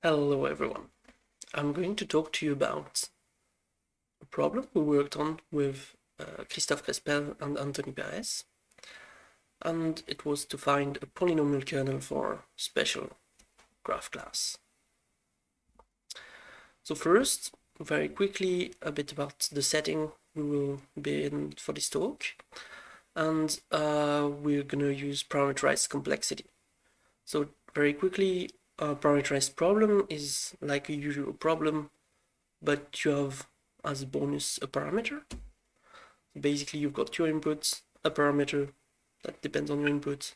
Hello everyone. I'm going to talk to you about a problem we worked on with Christophe Crespelle and Anthony Perez, and it was to find a polynomial kernel for special graph class. So first, very quickly, a bit about the setting we will be in for this talk, and we're gonna use parameterized complexity. So very quickly, a parameterized problem is like a usual problem, but you have as a bonus a parameter. Basically, you've got your input, a parameter that depends on your input,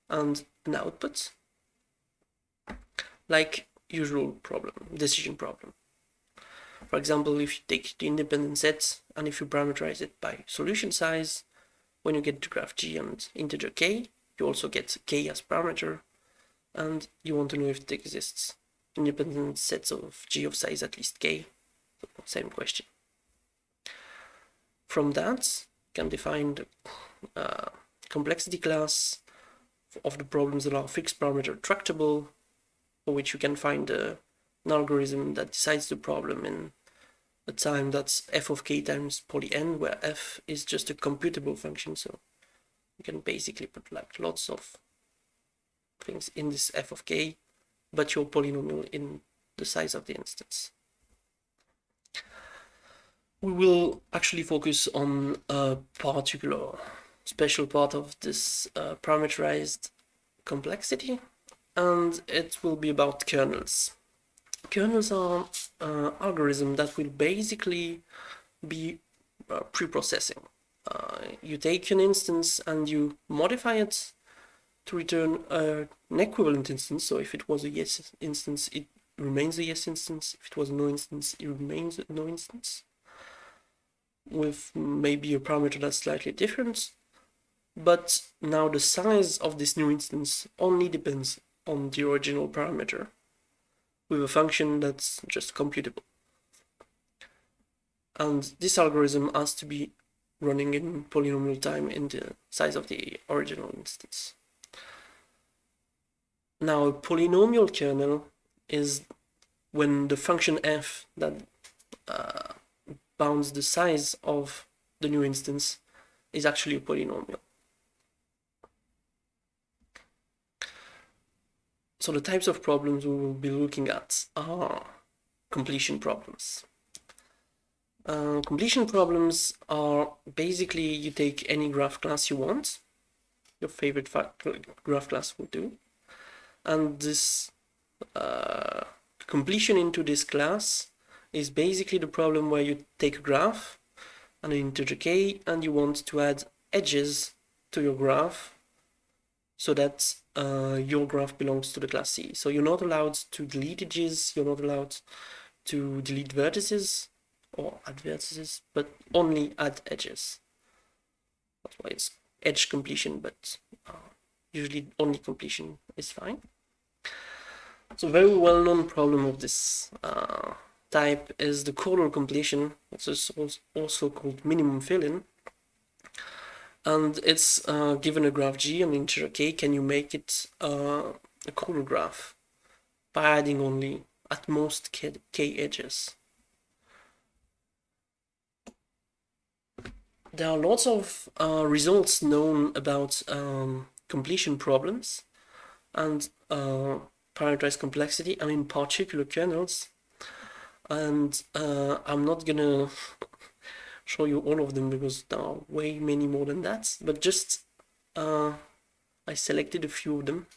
and an output, like usual problem, decision problem. For example, if you take the independent set and if you parameterize it by solution size, when you get to graph G and integer k, you also get k as parameter, and you want to know if it exists independent sets of G of size at least k. So same question. From that, you can define the complexity class of the problems that are fixed parameter tractable, for which you can find an algorithm that decides the problem in a time that's f of k times poly n, where f is just a computable function, so you can basically put like lots of things in this f of k, but your polynomial in the size of the instance. We will actually focus on a particular special part of this parameterized complexity, and it will be about kernels. Kernels are algorithms that will basically be pre-processing. You take an instance and you modify it to return an equivalent instance. So if it was a yes instance, it remains a yes instance. If it was a no instance, it remains a no instance, with maybe a parameter that's slightly different. But now the size of this new instance only depends on the original parameter, with a function that's just computable. And this algorithm has to be running in polynomial time in the size of the original instance. Now, a polynomial kernel is when the function f that bounds the size of the new instance is actually a polynomial. So the types of problems we will be looking at are completion problems. Completion problems are basically you take any graph class you want, your favorite graph class will do, and this completion into this class is basically the problem where you take a graph and an integer k and you want to add edges to your graph so that your graph belongs to the class C. So you're not allowed to delete edges, you're not allowed to delete vertices or add vertices, but only add edges. That's why it's edge completion, but usually only completion is fine. So a very well-known problem of this type is the chordal completion, which is also called minimum fill-in. And it's given a graph G and integer k, can you make it a chordal graph by adding only at most k edges? There are lots of results known about completion problems and parameterized complexity, and in particular kernels. And I'm not gonna show you all of them because there are way many more than that, but just I selected a few of them.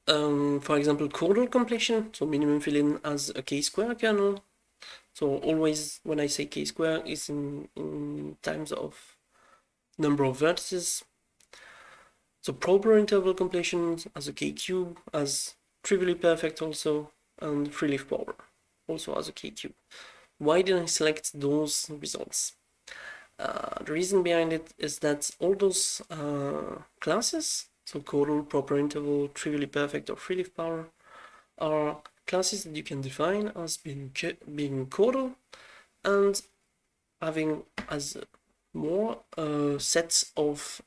For example, chordal completion, so minimum fill-in as a k-square kernel. So always when I say k-square is in terms of number of vertices. So proper interval completion as a k-cube, as trivially perfect also, and free-leaf power also as a k-cube. Why did I select those results? The reason behind it is that all those classes, so chordal, proper interval, trivially perfect, or free-leaf power, are classes that you can define as being chordal and having as more sets of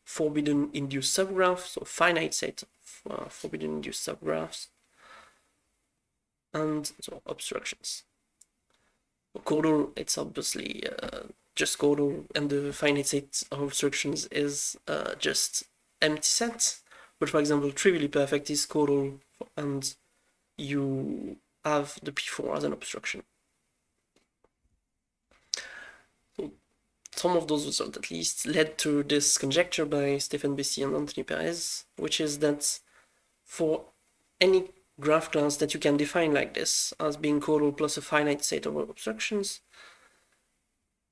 forbidden induced subgraphs, so finite set of forbidden induced subgraphs, and so obstructions. Chordal, it's obviously just chordal, and the finite set of obstructions is just empty set. But for example, trivially perfect is chordal, and you have the P4 as an obstruction. So some of those results at least led to this conjecture by Stephen Bessy and Anthony Perez, which is that for any graph class that you can define like this as being chordal plus a finite set of obstructions,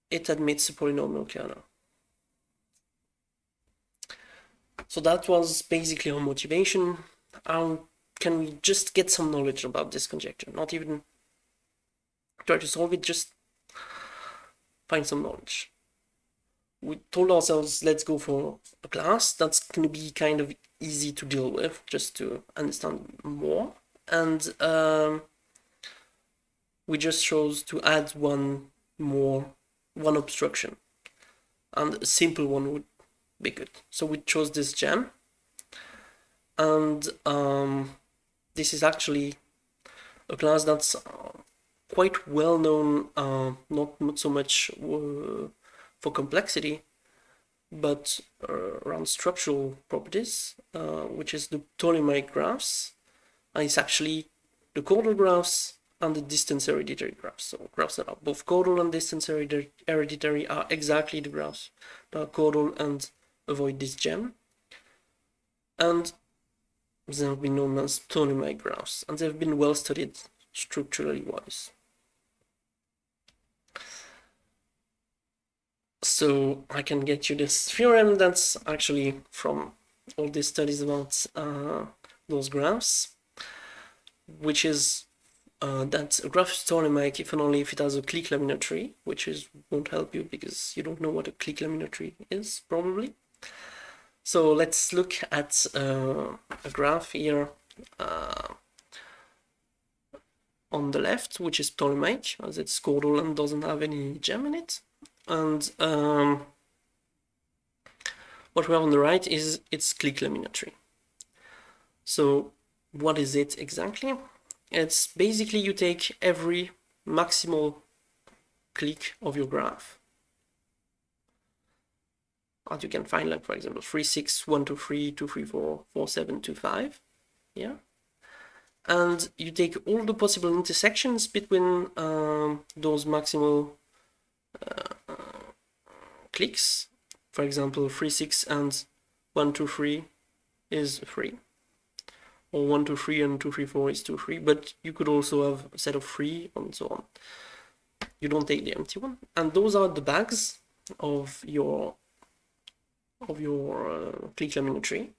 it admits a polynomial kernel. So that was basically our motivation. How can we just get some knowledge about this conjecture? Not even try to solve it, just find some knowledge. We told ourselves, let's go for a class that's going to be kind of easy to deal with, just to understand more. And we just chose to add one obstruction. And a simple one would be good. So we chose this gem. And this is actually a class that's quite well known, not so much for complexity, but around structural properties, which is the Ptolemaic graphs. And it's actually the chordal graphs and the distance-hereditary graphs. So graphs that are both chordal and distance-hereditary are exactly the graphs that are chordal and avoid this gem. And they have been known as Ptolemaic graphs, and they've been well studied structurally wise. So I can get you this theorem that's actually from all these studies about those graphs, which is that a graph is Ptolemaic if and only if it has a clique laminar tree, which won't help you because you don't know what a clique laminar tree is, probably. So let's look at a graph here on the left, which is Ptolemaic, as it's chordal and doesn't have any gem in it. And what we have on the right is its clique laminar tree. So what is it exactly? It's basically you take every maximal clique of your graph, as you can find, like for example 3, 6, 1, 2, 3, 2, 3, 4, 4, 7, 2, 5, yeah, and you take all the possible intersections between those maximal cliques. For example, 3, 6 and 1, 2, 3 is 3, or 1, 2, 3 and 2, 3, 4 is 2, 3, but you could also have a set of 3 and so on. You don't take the empty one, and those are the bags of your clique laminar tree.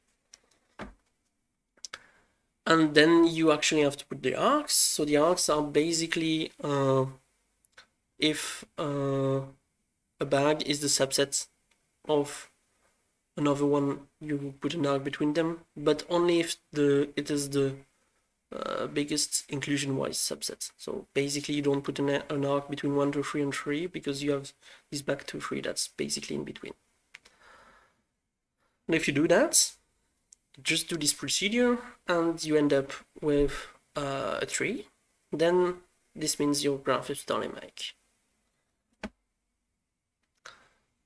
And then you actually have to put the arcs. So the arcs are basically if a bag is the subset of another one, you put an arc between them, but only if it is the biggest inclusion-wise subset. So basically you don't put an arc between 1, 2, 3 and 3 because you have this back 2, 3 that's basically in between. And if you do that, just do this procedure and you end up with a tree, then this means your graph is Ptolemaic.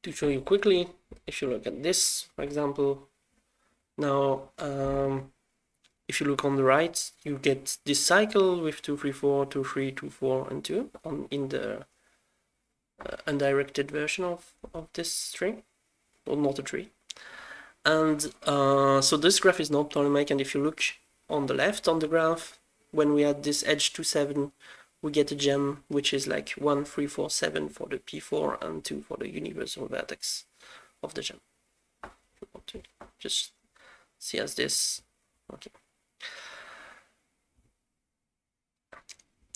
To show you quickly, if you look at this, for example, now if you look on the right, you get this cycle with 2, 3, 4, 2, 3, 2, 4, and 2 in the undirected version of this tree, or not a tree. And so this graph is not Ptolemaic, and if you look on the left on the graph, when we add this edge to 7, we get a gem which is like 1, 3, 4, 7 for the P4 and 2 for the universal vertex of the gem. If you want to just see as this. Okay.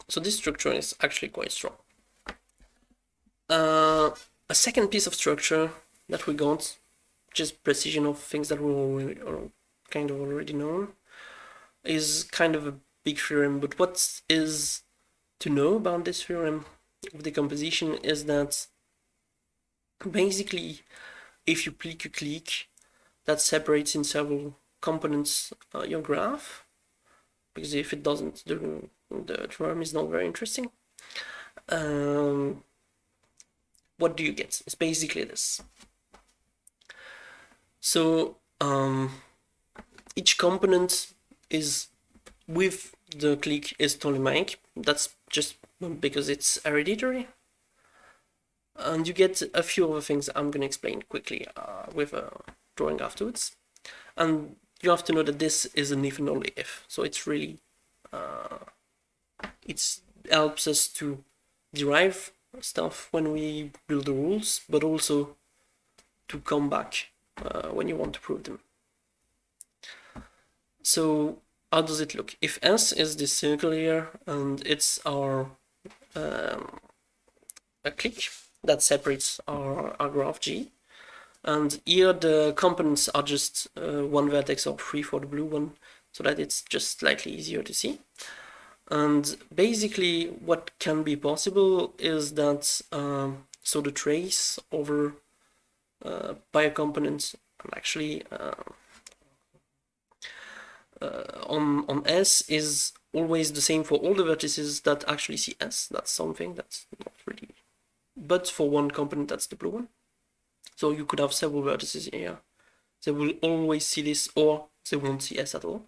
So this structure is actually quite strong. A second piece of structure that we got, just precision of things that were kind of already known, is kind of a big theorem. But what is to know about this theorem of decomposition is that basically if you pick a clique that separates in several components your graph, because if it doesn't, the theorem is not very interesting. What do you get? It's basically this. So each component is with the clique is Ptolemaic. That's just because it's hereditary. And you get a few other things I'm going to explain quickly with a drawing afterwards. And you have to know that this is an if and only if. So it's really, it helps us to derive stuff when we build the rules, but also to come back when you want to prove them. So how does it look? If S is this circle here, and it's our a clique that separates our graph G, and here the components are just one vertex or 3 for the blue one, so that it's just slightly easier to see. And basically what can be possible is that so the trace over by a component actually on S is always the same for all the vertices that actually see S. That's something that's not really, but for one component that's the blue one. So you could have several vertices here. They will always see this, or they won't see S at all.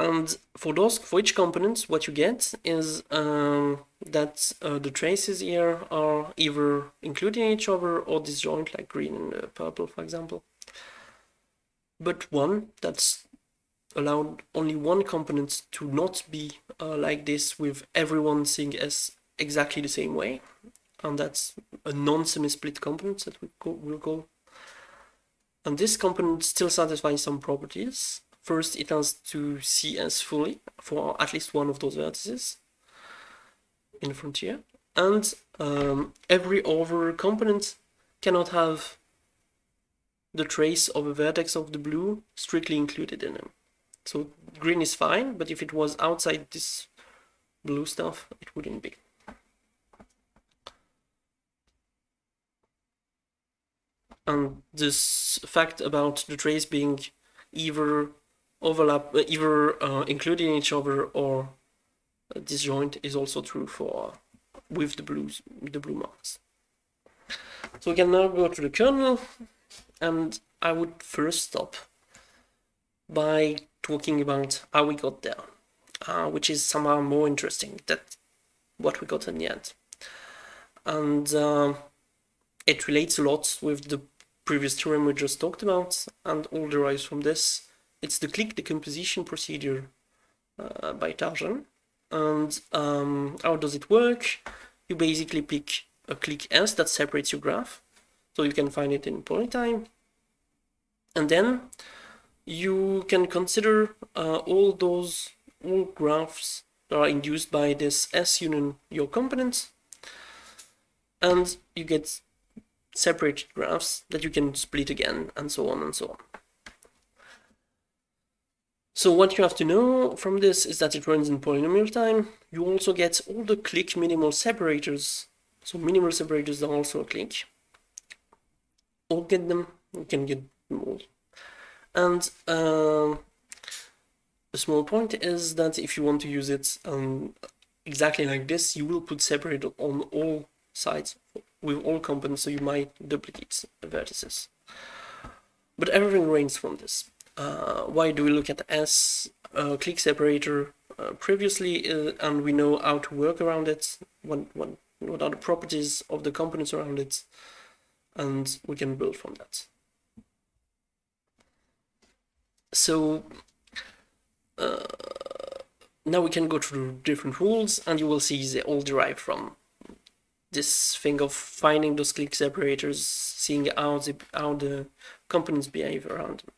And for each component, what you get is that the traces here are either including each other or disjoint, like green and purple, for example. But one that's allowed only one component to not be like this, with everyone seeing S exactly the same way, and that's a non-semi-split component that we'll call. And this component still satisfies some properties. First, it has to see S fully for at least one of those vertices in the frontier, and every other component cannot have the trace of a vertex of the blue strictly included in them. So green is fine, but if it was outside this blue stuff, it wouldn't be. And this fact about the trace being either including each other or disjoint is also true for with the blue marks. So we can now go to the kernel, and I would first stop by talking about how we got there, which is somehow more interesting than what we got in the end. And it relates a lot with the previous theorem we just talked about, and all derives from this. It's the clique decomposition procedure by Tarjan. And how does it work? You basically pick a clique S that separates your graph, so you can find it in polytime, and then you can consider all graphs that are induced by this S union your components, and you get separated graphs that you can split again, and so on and so on. So what you have to know from this is that it runs in polynomial time. You also get all the clique minimal separators. So minimal separators are also a clique. Or get them, you can get them all. And a small point is that if you want to use it exactly like this, you will put separator on all sides with all components, so you might duplicate the vertices. But everything ranges from this. Why do we look at S clique separator previously, and we know how to work around it, what are the properties of the components around it, and we can build from that. So now we can go through different rules, and you will see they all derive from this thing of finding those clique separators, seeing how the components behave around them.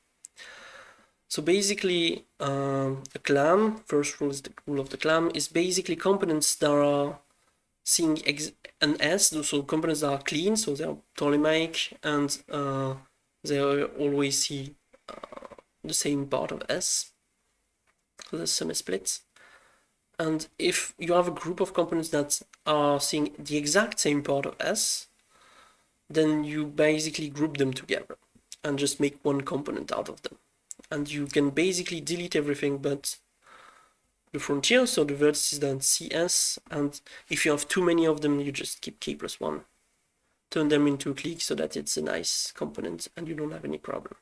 So basically, a Clam, first rule is the rule of the Clam, is basically components that are seeing an S, so components that are clean, so they are Ptolemaic, and they always see the same part of S, so the semi-split. And if you have a group of components that are seeing the exact same part of S, then you basically group them together. and just make one component out of them. And you can basically delete everything but the frontier, so the vertices then CS, and if you have too many of them, you just keep k+1. Turn them into a clique so that it's a nice component and you don't have any problem.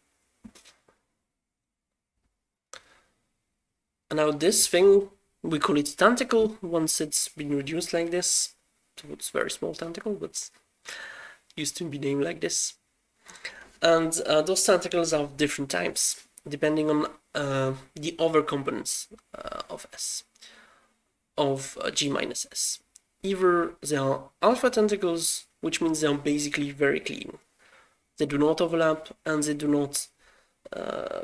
And now this thing, we call it tentacle once it's been reduced like this. So it's very small tentacle, but used to be named like this. And those tentacles are of different types, depending on the other components of S, of G minus S. Either they are alpha tentacles, which means they are basically very clean. They do not overlap and they do not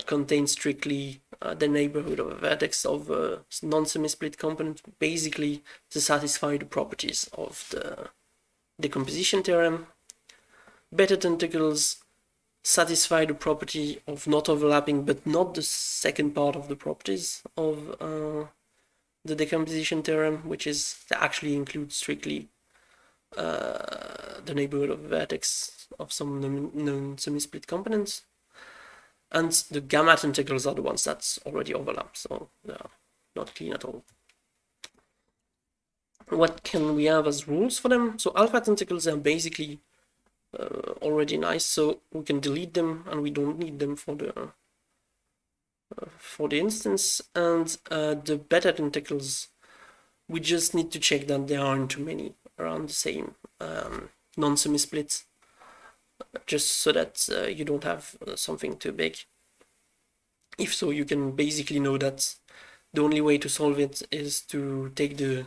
contain strictly the neighborhood of a vertex of a non-semi-split component. Basically, to satisfy the properties of the decomposition theorem. Beta tentacles satisfy the property of not overlapping, but not the second part of the properties of the decomposition theorem, which is to actually include strictly the neighborhood of a vertex of some known semi-split components. And the gamma tentacles are the ones that already overlap, so they are not clean at all. What can we have as rules for them? So alpha tentacles are basically already nice, so we can delete them and we don't need them for the instance. And the beta tentacles, we just need to check that there aren't too many around the same non-semi-splits, just so that you don't have something too big. If so, you can basically know that the only way to solve it is to take the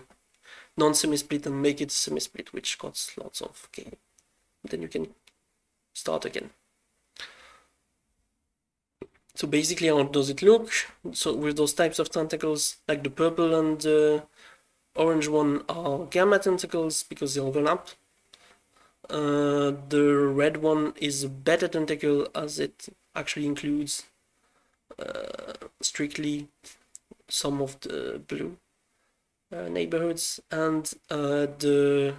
non-semi-split and make it semi-split, which costs lots of K. Then you can start again. So basically, how does it look? So with those types of tentacles, like the purple and the orange one are gamma tentacles because they overlap. The red one is a beta tentacle as it actually includes strictly some of the blue neighborhoods, and the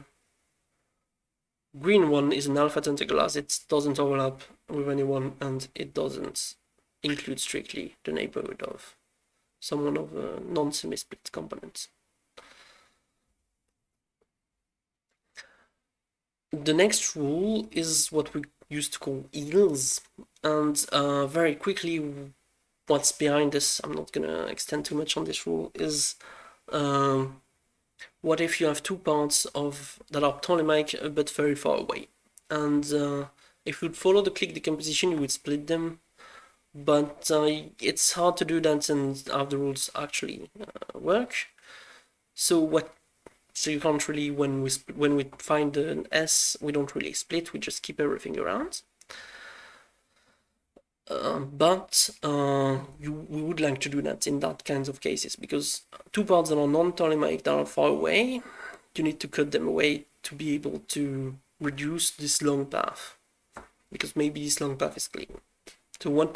green one is an alpha tentacle as it doesn't overlap with anyone and it doesn't include strictly the neighborhood of someone of non-semi-split components. The next rule is what we used to call eels, and very quickly what's behind this, I'm not gonna extend too much on this rule, is what if you have two parts that are Ptolemaic but very far away? And if you'd follow the clique decomposition, you would split them, but it's hard to do that and have the rules actually work. So you can't really, when we find an S, we don't really split, we just keep everything around. But we would like to do that in that kinds of cases, because two parts that are non-Ptolemaic that are far away, you need to cut them away to be able to reduce this long path, because maybe this long path is clean. So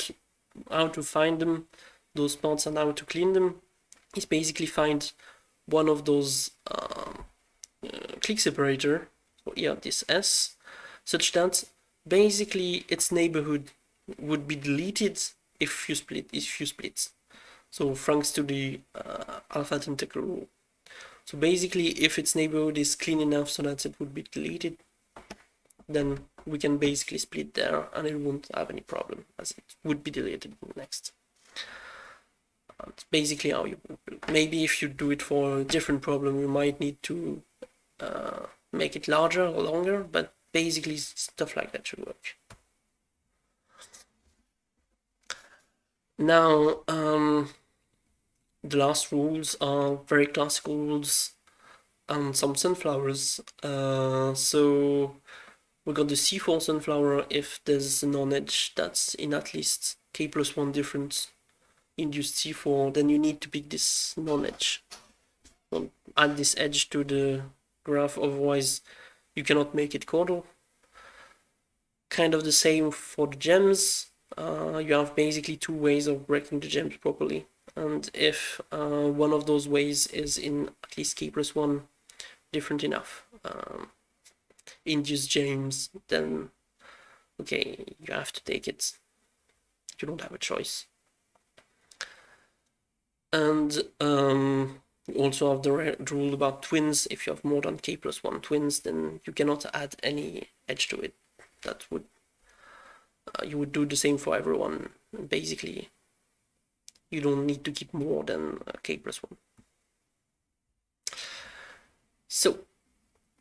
how to find them, those parts, and how to clean them is basically find one of those clique separator, so here this S, such that basically its neighborhood would be deleted if you split. So thanks to the alpha tentacle rule. So basically, if its neighborhood is clean enough so that it would be deleted, then we can basically split there and it won't have any problem as it would be deleted next. That's basically how you maybe if you do it for a different problem, you might need to make it larger or longer, but basically stuff like that should work. Now, the last rules are very classical rules and some sunflowers. So we got the C4 sunflower. If there's a non-edge that's in at least k+1 different induced C4, then you need to pick this non-edge. Add this edge to the graph, otherwise you cannot make it chordal. Kind of the same for the gems. You have basically two ways of breaking the gems properly, and if one of those ways is in at least k+1 different enough induced gems, then okay, you have to take it. You don't have a choice. And you also have the rule about twins. If you have more than k+1 twins, then you cannot add any edge to it. That would you would do the same for everyone. Basically, you don't need to keep more than k+1. So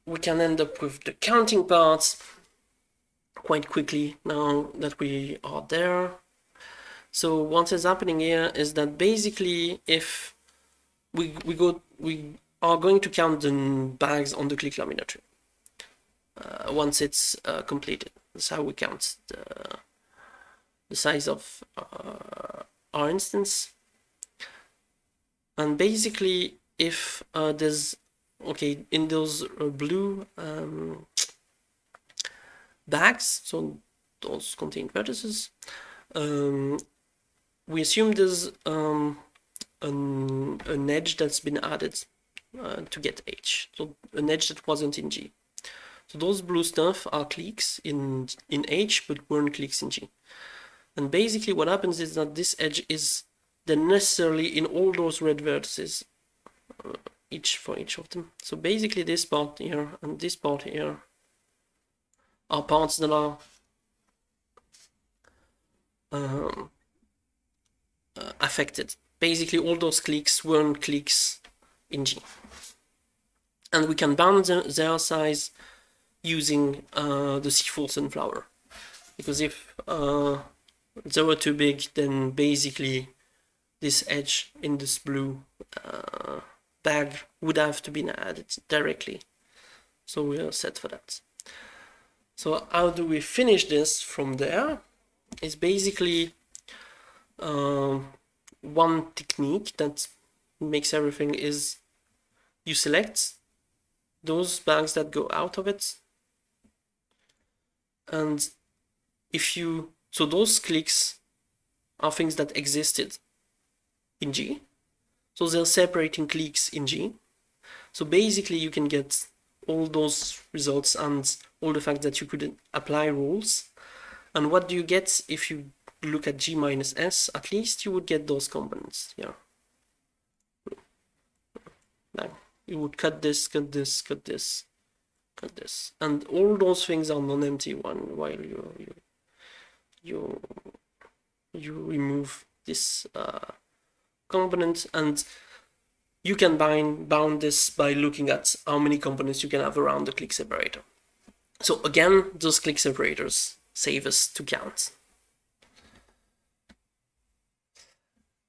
we can end up with the counting parts quite quickly now that we are there. So what is happening here is that basically if we are going to count the bags on the click laminatory once it's completed. That's how we count the size of our instance. And basically if there's in those blue bags, so those contain vertices, we assume there's an edge that's been added to get H, so an edge that wasn't in G. So those blue stuff are cliques in H, but weren't cliques in G. And basically what happens is that this edge is then necessarily in all those red vertices, for each of them. So basically this part here and this part here are parts that are affected. Basically all those cliques weren't cliques in G. And we can bound their size using the C4 sunflower. Because if they were too big, then basically this edge in this blue bag would have to be added directly. So we are set for that. So how do we finish this from there? It's basically one technique that makes everything is you select those bags that go out of it, and so those cliques are things that existed in G, so they're separating cliques in G. So basically you can get all those results and all the fact that you could apply rules. And what do you get if you look at G minus S? At least you would get those components. Yeah. Now you would cut this, cut this, cut this, cut this, and all those things are non-empty while you remove this component, and you can bound this by looking at how many components you can have around the click separator. So again, those click separators save us to count.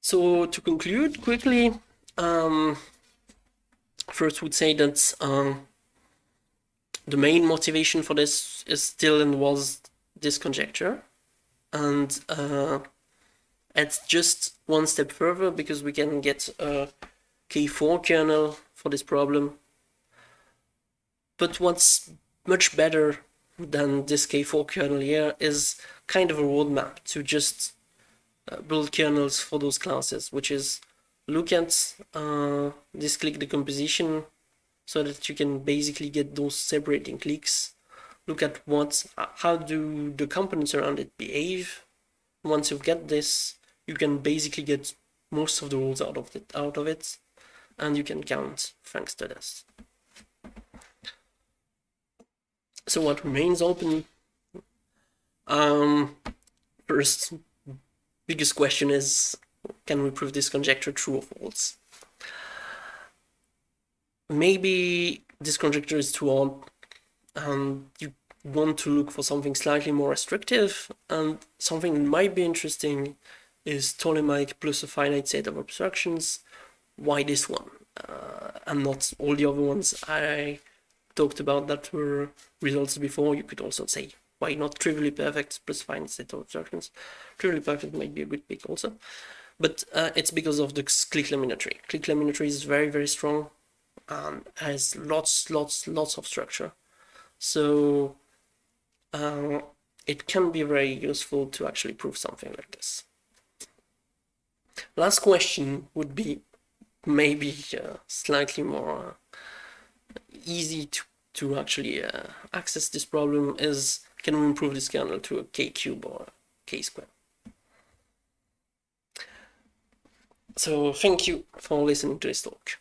So to conclude quickly, first would say that the main motivation for this is still and was this conjecture, and it's just one step further because we can get a K4 kernel for this problem. But what's much better than this K4 kernel here is kind of a roadmap to just build kernels for those classes, which is look at this click decomposition so that you can basically get those separating cliques. Look at how do the components around it behave. Once you get this, you can basically get most of the rules out of it, and you can count thanks to this. So what remains open? First biggest question is, can we prove this conjecture true or false? Maybe this conjecture is too odd and you want to look for something slightly more restrictive, and something that might be interesting is Ptolemaic plus a finite set of abstractions. Why this one and not all the other ones I talked about that were results before? You could also say, why not trivially perfect plus finite set of abstractions? Trivially perfect might be a good pick also, but it's because of the click laminatory. Click laminatory is very, very strong and has lots of structure. So it can be very useful to actually prove something like this. Last question would be maybe slightly more easy to actually access this problem is, can we improve this kernel to a k cube or a k square? So thank you for listening to this talk.